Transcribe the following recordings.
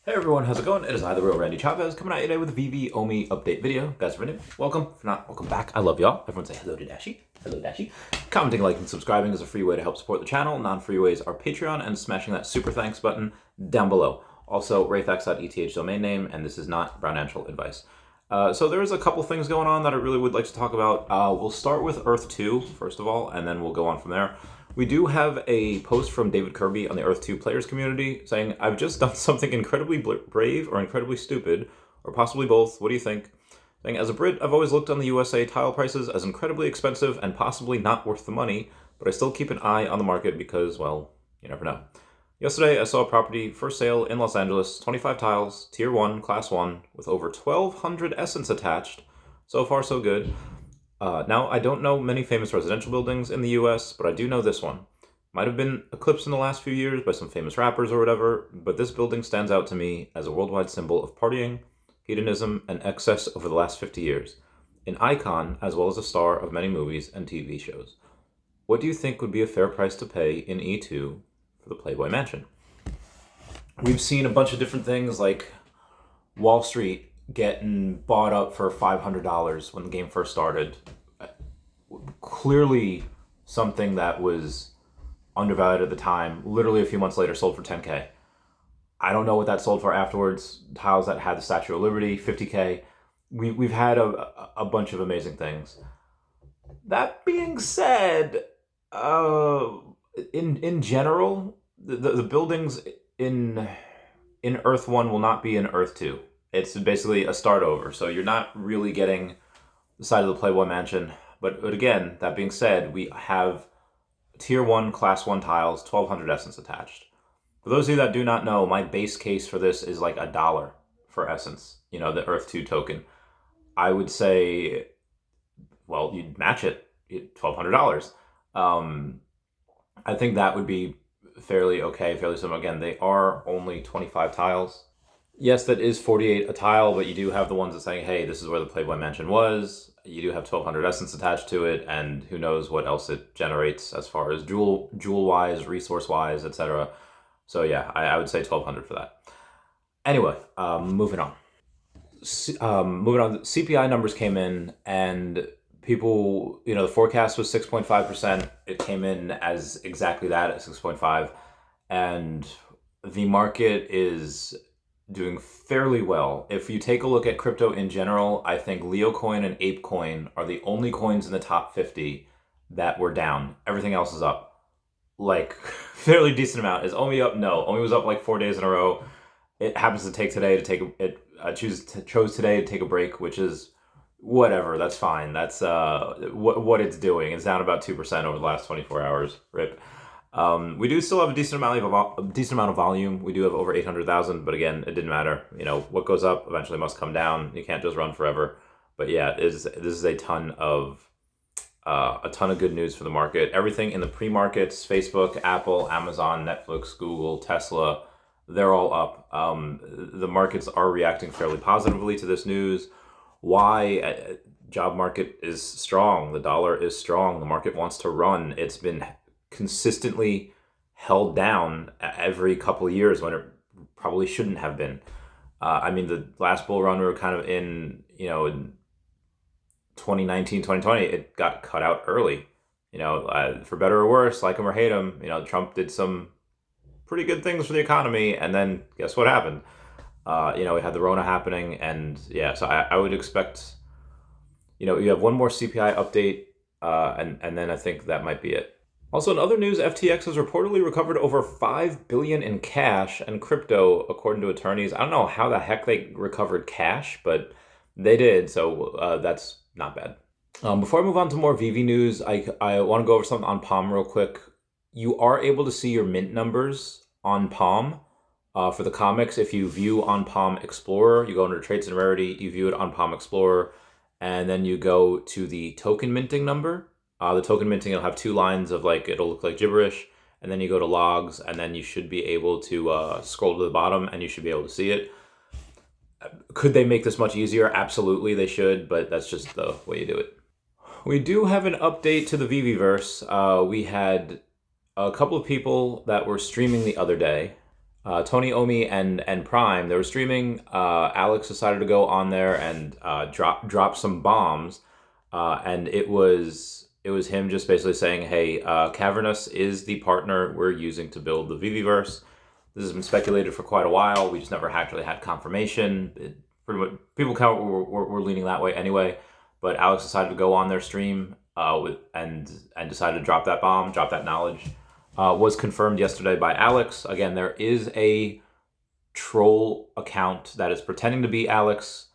Hey everyone, how's it going? It is I, the real Randy Chavez, coming at you today with a Veve Omi update video. Guys, if you're new, welcome. If not, welcome back. I love y'all. Everyone say hello to Dashi. Hello, Dashi. Commenting, liking, and subscribing is a free way to help support the channel. Non-free ways are Patreon and smashing that super thanks button down below. Also, rayfax.eth domain name, and this is not financial advice. So there's a couple things going on that I really would like to talk about. We'll start with Earth 2, first of all, and then we'll go on from there. We do have a post from David Kirby on the Earth 2 players community saying, I've just done something incredibly brave or incredibly stupid, or possibly both. What do you think? Saying, as a Brit, I've always looked on the USA tile prices as incredibly expensive and possibly not worth the money, but I still keep an eye on the market because, well, you never know. Yesterday, I saw a property for sale in Los Angeles, 25 tiles, Tier 1, Class 1, with over 1,200 essence attached. So far, so good. Now, I don't know many famous residential buildings in the US, but I do know this one. Might have been eclipsed in the last few years by some famous rappers or whatever, but this building stands out to me as a worldwide symbol of partying, hedonism, and excess over the last 50 years. An icon, as well as a star of many movies and TV shows. What do you think would be a fair price to pay in E2 for the Playboy Mansion? We've seen a bunch of different things like Wall Street getting bought up for $500 when the game first started. Clearly something that was undervalued at the time, literally a few months later sold for $10K. I don't know what that sold for afterwards. Tiles that had the Statue of Liberty, $50K. We've had a bunch of amazing things. That being said, in general, the buildings in Earth 1 will not be in Earth 2. It's basically a start over, so you're not really getting the side of the Playboy Mansion. But again, that being said, we have Tier 1, Class 1 tiles, 1,200 essence attached. For those of you that do not know, my base case for this is like $1 for essence, the Earth 2 token. I would say, well, you'd match it, $1,200. I think that would be fairly okay, fairly similar. Again, they are only 25 tiles. Yes, that is 48 a tile, but you do have the ones that saying, hey, this is where the Playboy Mansion was. You do have 1,200 essence attached to it, and who knows what else it generates as far as jewel-wise, resource-wise, etc. So yeah, I would say 1,200 for that. Anyway, moving on. CPI numbers came in, and people, the forecast was 6.5%. It came in as exactly that at 6.5, and the market is doing fairly well. If you take a look at crypto in general, I think Leo Coin and Ape Coin are the only coins in the top 50 that were down. Everything else is up. Like, fairly decent amount. Is Omi up? No. Omi was up like 4 days in a row. It happens to take today to take chose today to take a break, which is whatever. That's fine. That's what it's doing. It's down about 2% over the last 24 hours. RIP. We do still have a decent amount of volume. We do have over 800,000, but again, it didn't matter. What goes up eventually must come down. You can't just run forever. But yeah, this is a ton of good news for the market. Everything in the pre-markets, Facebook, Apple, Amazon, Netflix, Google, Tesla, they're all up. The markets are reacting fairly positively to this news. Why? Job market is strong. The dollar is strong. The market wants to run. It's been consistently held down every couple of years when it probably shouldn't have been. The last bull run we were kind of in 2019, 2020, it got cut out early. For better or worse, like him or hate him, Trump did some pretty good things for the economy, and then guess what happened? We had the Rona happening, and yeah, so I would expect, you have one more CPI update, and then I think that might be it. Also, in other news, FTX has reportedly recovered over $5 billion in cash and crypto, according to attorneys. I don't know how the heck they recovered cash, but they did, so that's not bad. Before I move on to more Veve news, I want to go over something on Palm real quick. You are able to see your mint numbers on Palm for the comics. If you view on Palm Explorer, you go under Traits and Rarity, you view it on Palm Explorer, and then you go to the token minting number. The token minting, it'll have two lines of it'll look like gibberish, and then you go to logs, and then you should be able to scroll to the bottom, and you should be able to see it. Could they make this much easier? Absolutely, they should, but that's just the way you do it. We do have an update to the Veveverse. We had a couple of people that were streaming the other day Tony, Omi, and Prime, they were streaming. Alex decided to go on there and drop some bombs, and it was him just basically saying, "Hey, Cavernous is the partner we're using to build the Veveverse. This has been speculated for quite a while. We just never actually had confirmation. Pretty much, people were leaning that way anyway. But Alex decided to go on their stream and decided to drop that bomb, drop that knowledge." Was confirmed yesterday by Alex. Again, there is a troll account that is pretending to be Alex.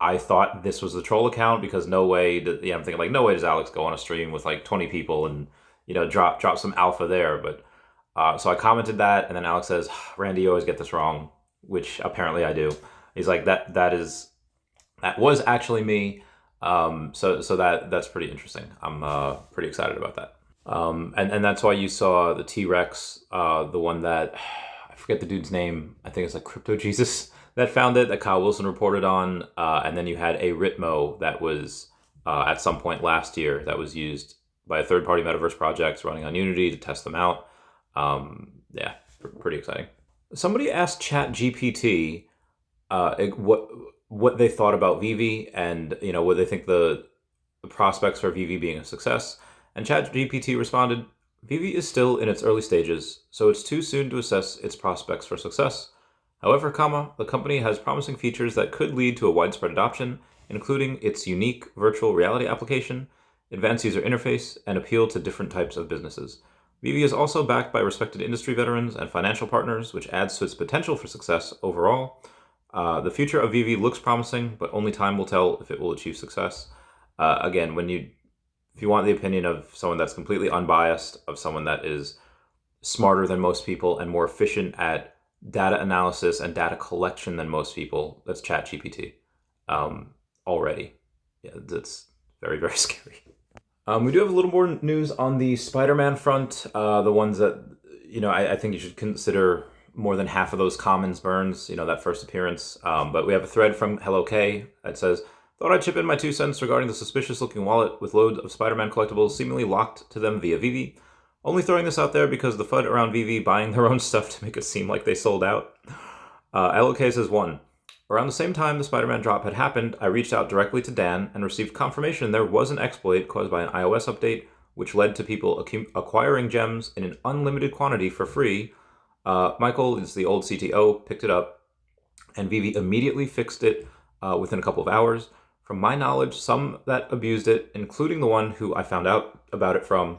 I thought this was the troll account because no way, I'm thinking like, no way does Alex go on a stream with like 20 people and, drop some alpha there. But so I commented that, and then Alex says, "Randy, you always get this wrong," which apparently I do. He's like, that was actually me. So that's pretty interesting. I'm pretty excited about that. And that's why you saw the T-Rex, the one that, I forget the dude's name, I think it's like Crypto Jesus, that found it, that Kyle Wilson reported on, and then you had a Ritmo that was, at some point last year, that was used by a third-party metaverse project running on Unity to test them out. Yeah, pretty exciting. Somebody asked ChatGPT what they thought about Veve and, what they think the prospects for Veve being a success. And ChatGPT responded, "Veve is still in its early stages, so it's too soon to assess its prospects for success. However, the company has promising features that could lead to a widespread adoption, including its unique virtual reality application, advanced user interface, and appeal to different types of businesses. Veve is also backed by respected industry veterans and financial partners, which adds to its potential for success overall. The future of Veve looks promising, but only time will tell if it will achieve success." Again, if you want the opinion of someone that's completely unbiased, of someone that is smarter than most people and more efficient at data analysis and data collection than most people, that's ChatGPT. Already. Yeah, that's very, very scary. We do have a little more news on the Spider-Man front. The ones that, I think you should consider more than half of those commons burns, that first appearance. But we have a thread from Hello K that says, "Thought I'd chip in my 2 cents regarding the suspicious-looking wallet with loads of Spider-Man collectibles seemingly locked to them via Veve. Only throwing this out there because the FUD around Veve buying their own stuff to make it seem like they sold out." LOK says, 1. Around the same time the Spider-Man drop had happened, I reached out directly to Dan and received confirmation there was an exploit caused by an iOS update, which led to people acquiring gems in an unlimited quantity for free. Michael is the old CTO, picked it up, and Veve immediately fixed it within a couple of hours. From my knowledge, some that abused it, including the one who I found out about it from,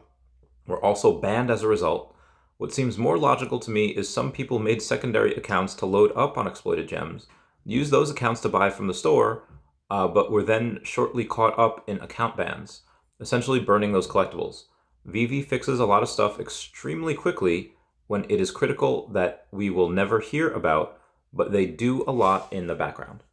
were also banned as a result. What seems more logical to me is some people made secondary accounts to load up on exploited gems, used those accounts to buy from the store, but were then shortly caught up in account bans, essentially burning those collectibles. Veve fixes a lot of stuff extremely quickly when it is critical that we will never hear about, but they do a lot in the background.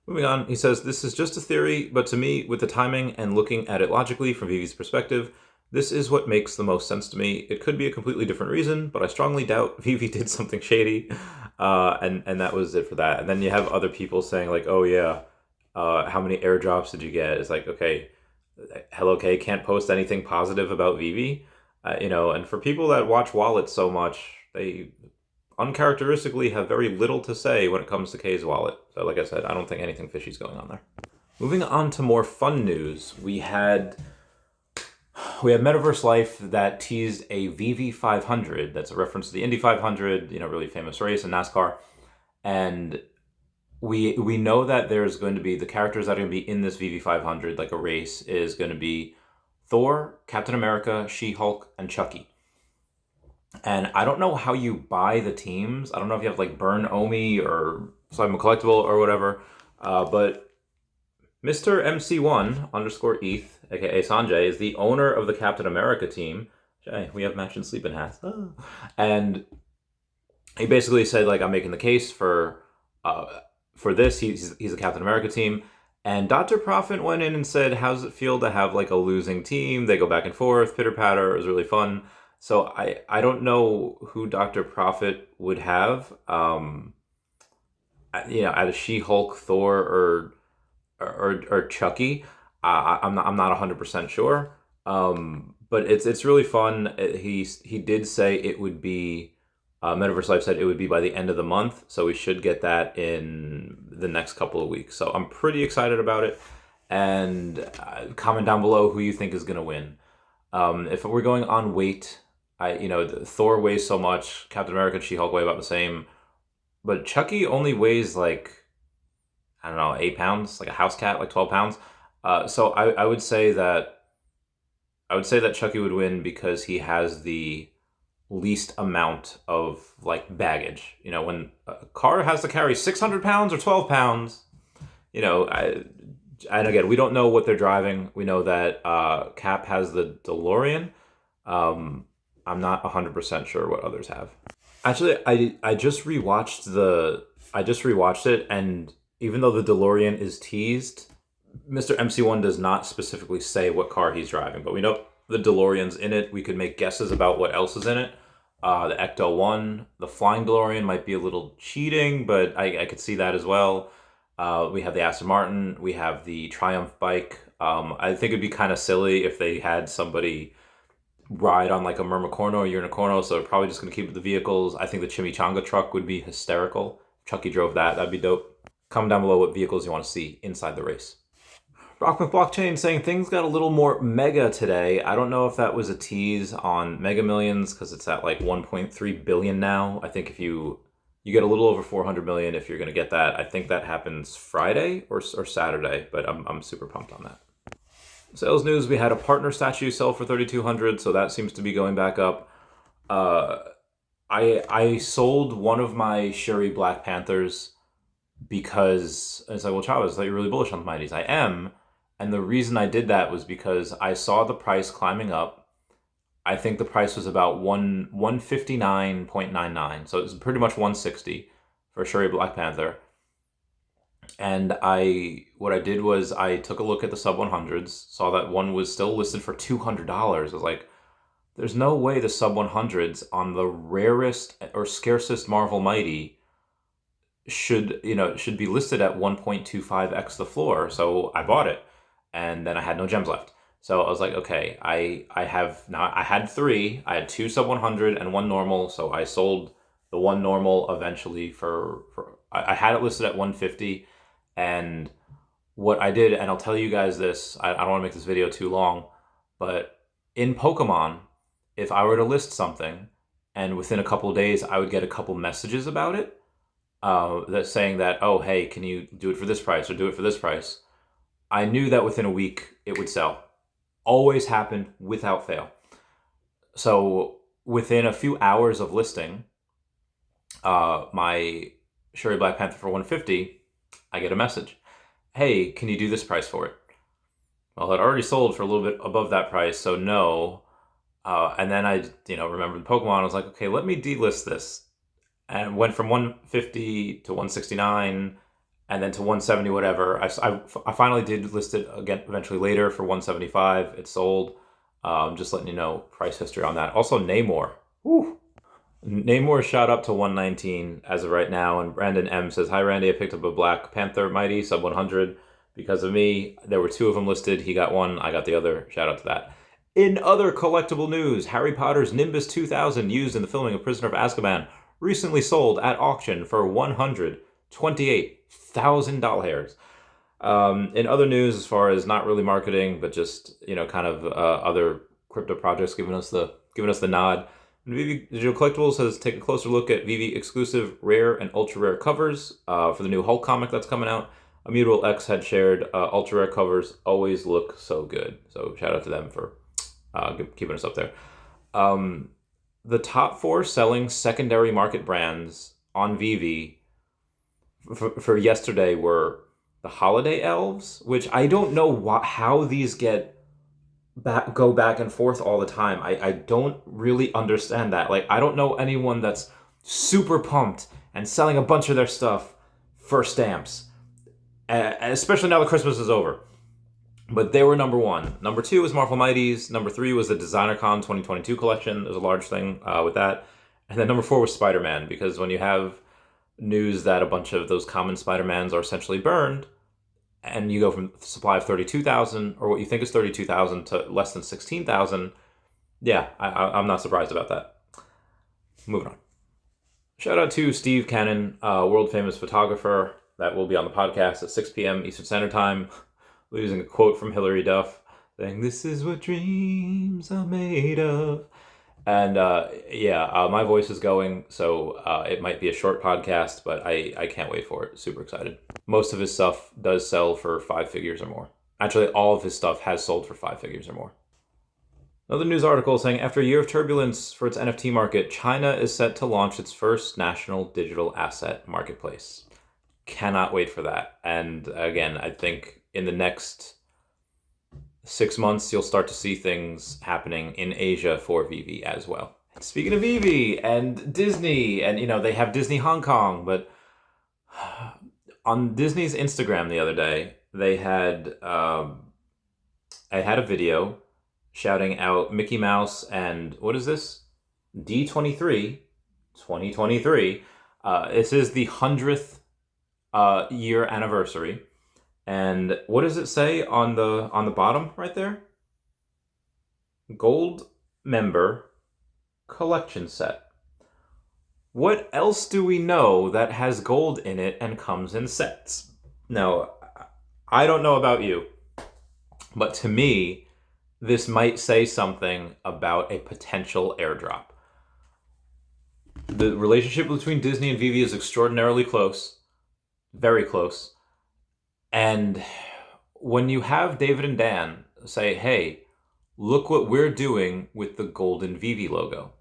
Moving on, he says, "This is just a theory, but to me, with the timing and looking at it logically from Veve's perspective, this is what makes the most sense to me. It could be a completely different reason, but I strongly doubt Veve did something shady." And that was it for that. And then you have other people saying like, "Oh yeah, how many airdrops did you get?" It's like, okay, Hello K can't post anything positive about Veve. And for people that watch wallets so much, they uncharacteristically have very little to say when it comes to K's wallet. So like I said, I don't think anything fishy is going on there. Moving on to more fun news, we had Metaverse Life that teased a Veve 500. That's a reference to the Indy 500, really famous race in NASCAR. And we know that there's going to be the characters that are going to be in this Veve 500, like a race, is going to be Thor, Captain America, She-Hulk, and Chucky. And I don't know how you buy the teams. I don't know if you have like Burn Omi or Simon Collectible or whatever. But Mr. MC1_ETH, aka Sanjay, is the owner of the Captain America team. We have matching sleeping hats. And he basically said, like, I'm making the case for this. He's a Captain America team. And Dr. Profit went in and said, how's it feel to have like a losing team? They go back and forth, pitter patter. It was really fun. So I don't know who Dr. Profit would have, out of She-Hulk, Thor, or Chucky. I'm not 100% sure. But it's really fun. He did say it would be Metaverse Life said it would be by the end of the month, so we should get that in the next couple of weeks. So I'm pretty excited about it. And comment down below who you think is going to win. If we're going on weight, Thor weighs so much, Captain America and She-Hulk weigh about the same, but Chucky only weighs like, I don't know, 8 pounds, like a house cat, like 12 pounds. So I would say that Chucky would win because he has the least amount of like baggage. When a car has to carry 600 pounds or 12 pounds, and again, we don't know what they're driving. We know that Cap has the DeLorean. I'm not 100% sure what others have. Actually, I just rewatched it, and even though the DeLorean is teased, Mr. MC1 does not specifically say what car he's driving, but we know the DeLorean's in it. We could make guesses about what else is in it. The Ecto-1, the Flying DeLorean might be a little cheating, but I could see that as well. We have the Aston Martin. We have the Triumph bike. I think it'd be kind of silly if they had somebody ride on like a Mermicorno or Unicorno, so they're probably just going to keep the vehicles. I think the Chimichanga truck would be hysterical. If Chucky drove that, that'd be dope. Comment down below what vehicles you want to see inside the race. Rockman Blockchain saying things got a little more mega today. I don't know if that was a tease on Mega Millions because it's at like 1.3 billion now. I think if you get a little over 400 million if you're going to get that. I think that happens Friday or Saturday, but I'm super pumped on that. Sales news, we had a partner statue sell for 3,200, so that seems to be going back up. I sold one of my Shuri Black Panthers because it's like, well, Chavez, I thought you're really bullish on the Mighties. I am. And the reason I did that was because I saw the price climbing up. I think the price was about 159.99. So it was pretty much 160 for Shuri Black Panther. And what I did was I took a look at the sub 100s, saw that one was still listed for $200. I was like, there's no way the sub 100s on the rarest or scarcest Marvel Mighty should be listed at 1.25x the floor. So I bought it, and then I had no gems left. So I was like, okay, I had 3. I had 2 sub 100 and 1 normal. So I sold the 1 normal eventually I had it listed at 150. And what I did, and I'll tell you guys this, I don't want to make this video too long, but in Pokemon, if I were to list something and within a couple of days I would get a couple messages about it, that's saying that, oh, hey, can you do it for this price or do it for this price? I knew that within a week it would sell. Always happened without fail. So within a few hours of listing my Shuri Black Panther for 150, I get a message. Hey, can you do this price for it? Well, it already sold for a little bit above that price, so no. And then I, remembered Pokemon. I was like, okay, let me delist this. And went from 150 to 169 and then to 170, whatever. I finally did list it again eventually later for 175. It sold. Just letting you know price history on that. Also, Namor. Woo. Namor shot up to 119 as of right now, and Brandon M says, hi Randy, I picked up a Black Panther Mighty sub 100 because of me. There were 2 of them listed. He got one, I got the other. Shout out to that. In other collectible news, Harry Potter's Nimbus 2000 used in the filming of Prisoner of Azkaban recently sold at auction for $128,000. In other news, as far as not really marketing, but just other crypto projects giving us the nod. Veve Digital Collectibles has taken a closer look at Veve exclusive rare and ultra rare covers for the new Hulk comic that's coming out. Immutable X had shared ultra rare covers always look so good. So shout out to them for keeping us up there. The top 4 selling secondary market brands on Veve for yesterday were the Holiday Elves, which I don't know how these go back and forth all the time. I don't really understand that. Like, I don't know anyone that's super pumped and selling a bunch of their stuff for stamps, especially now that Christmas is over. But they were number 1. Number 2 was Marvel Mighties. Number 3 was the DesignerCon 2022 collection. There's a large thing with that. And then number 4 was Spider-Man, because when you have news that a bunch of those common Spider-Mans are essentially burned, and you go from a supply of 32,000, or what you think is 32,000, to less than 16,000, yeah, I'm not surprised about that. Moving on. Shout out to Steve Cannon, world famous photographer that will be on the podcast at 6 p.m. Eastern Standard Time, using a quote from Hilary Duff saying, "This is what dreams are made of." And my voice is going, so it might be a short podcast, but I can't wait for it. Super excited. Most of his stuff does sell for 5 figures or more. Actually, all of his stuff has sold for 5 figures or more. Another news article saying, after a year of turbulence for its NFT market, China is set to launch its first national digital asset marketplace. Cannot wait for that. And again, I think in the next 6 months, you'll start to see things happening in Asia for Veve as well. Speaking of Veve and Disney, and they have Disney Hong Kong, but on Disney's Instagram the other day, they had I had a video shouting out Mickey Mouse and what is this? D23, 2023. This is the 100th year anniversary. And what does it say on the bottom right there? Gold member collection set. What else do we know that has gold in it and comes in sets? Now, I don't know about you, but to me, this might say something about a potential airdrop. The relationship between Disney and Veve is extraordinarily close, very close. And when you have David and Dan say, hey, look what we're doing with the golden Veve logo.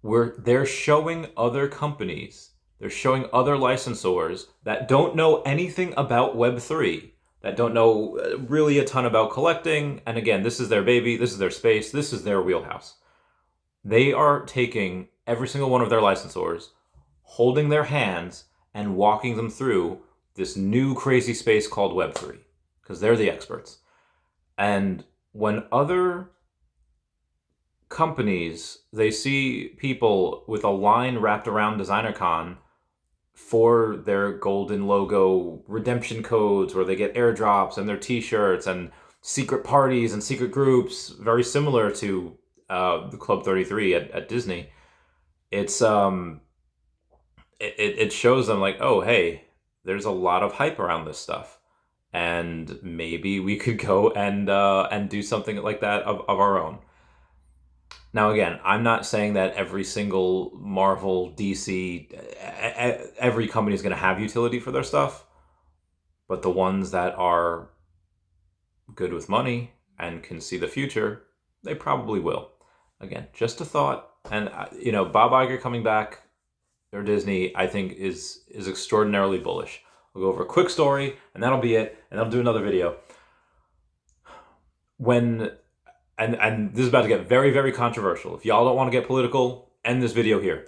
They're showing other companies, they're showing other licensors that don't know anything about Web3, that don't know really a ton about collecting. And again, this is their baby, this is their space, this is their wheelhouse. They are taking every single one of their licensors, holding their hands and walking them through this new crazy space called Web3, because they're the experts. And when other companies, they see people with a line wrapped around DesignerCon for their golden logo redemption codes, where they get airdrops and their t-shirts and secret parties and secret groups, very similar to the Club 33 at Disney, it's it shows them like, oh, hey, there's a lot of hype around this stuff, and maybe we could go and do something like that of our own. Now, again, I'm not saying that every single Marvel, DC, every company is going to have utility for their stuff, but the ones that are good with money and can see the future, they probably will. Again, just a thought. And, Bob Iger coming back, or Disney, I think is extraordinarily bullish. We'll go over a quick story, and that'll be it, and I'll do another video. And this is about to get very, very controversial. If y'all don't want to get political, end this video here.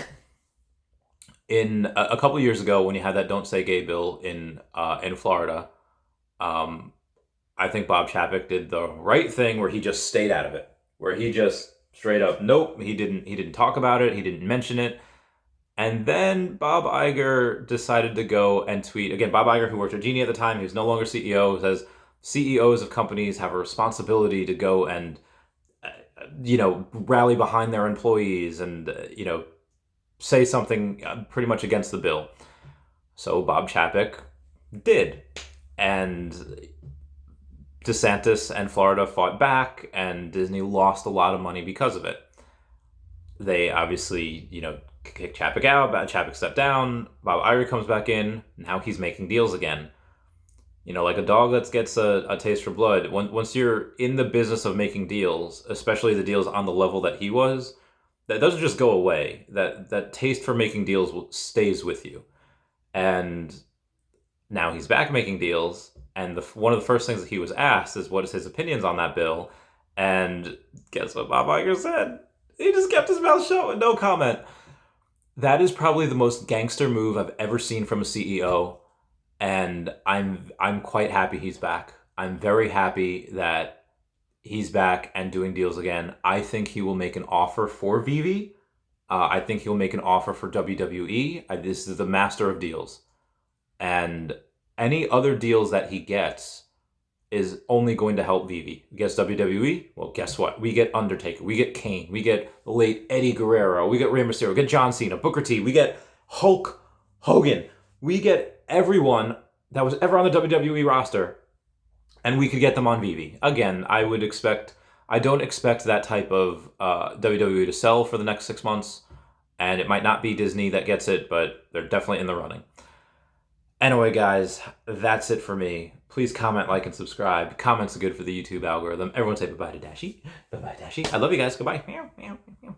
In a couple of years ago, when you had that "Don't Say Gay" bill in Florida, I think Bob Chapek did the right thing, where he just stayed out of it. Where he just straight up, nope, he didn't talk about it, he didn't mention it. And then Bob Iger decided to go and tweet again. Bob Iger, who worked at Genie at the time, who's no longer CEO, says CEOs of companies have a responsibility to go and rally behind their employees and, say something pretty much against the bill. So Bob Chapek did. And DeSantis and Florida fought back, and Disney lost a lot of money because of it. They obviously, kicked Chapek out, Chapek stepped down, Bob Iger comes back in, now he's making deals again. Like a dog that gets a taste for blood, once you're in the business of making deals, especially the deals on the level that he was, that doesn't just go away. That taste for making deals stays with you. And now he's back making deals, and one of the first things that he was asked is what is his opinions on that bill, and guess what Bob Iger said? He just kept his mouth shut with no comment. That is probably the most gangster move I've ever seen from a CEO. And I'm quite happy he's back. I'm very happy that he's back and doing deals again. I think he will make an offer for Veve. I think he'll make an offer for WWE. This is the master of deals. And any other deals that he gets, is only going to help Veve. We get WWE, well, guess what? We get Undertaker, we get Kane, we get the late Eddie Guerrero, we get Rey Mysterio, we get John Cena, Booker T, we get Hulk Hogan. We get everyone that was ever on the WWE roster, and we could get them on Veve. Again, I don't expect that type of WWE to sell for the next 6 months, and it might not be Disney that gets it, but they're definitely in the running. Anyway, guys, that's it for me. Please comment, like, and subscribe. Comments are good for the YouTube algorithm. Everyone say bye-bye to Dashie. Bye-bye, Dashie. I love you guys. Goodbye. Meow, meow, meow.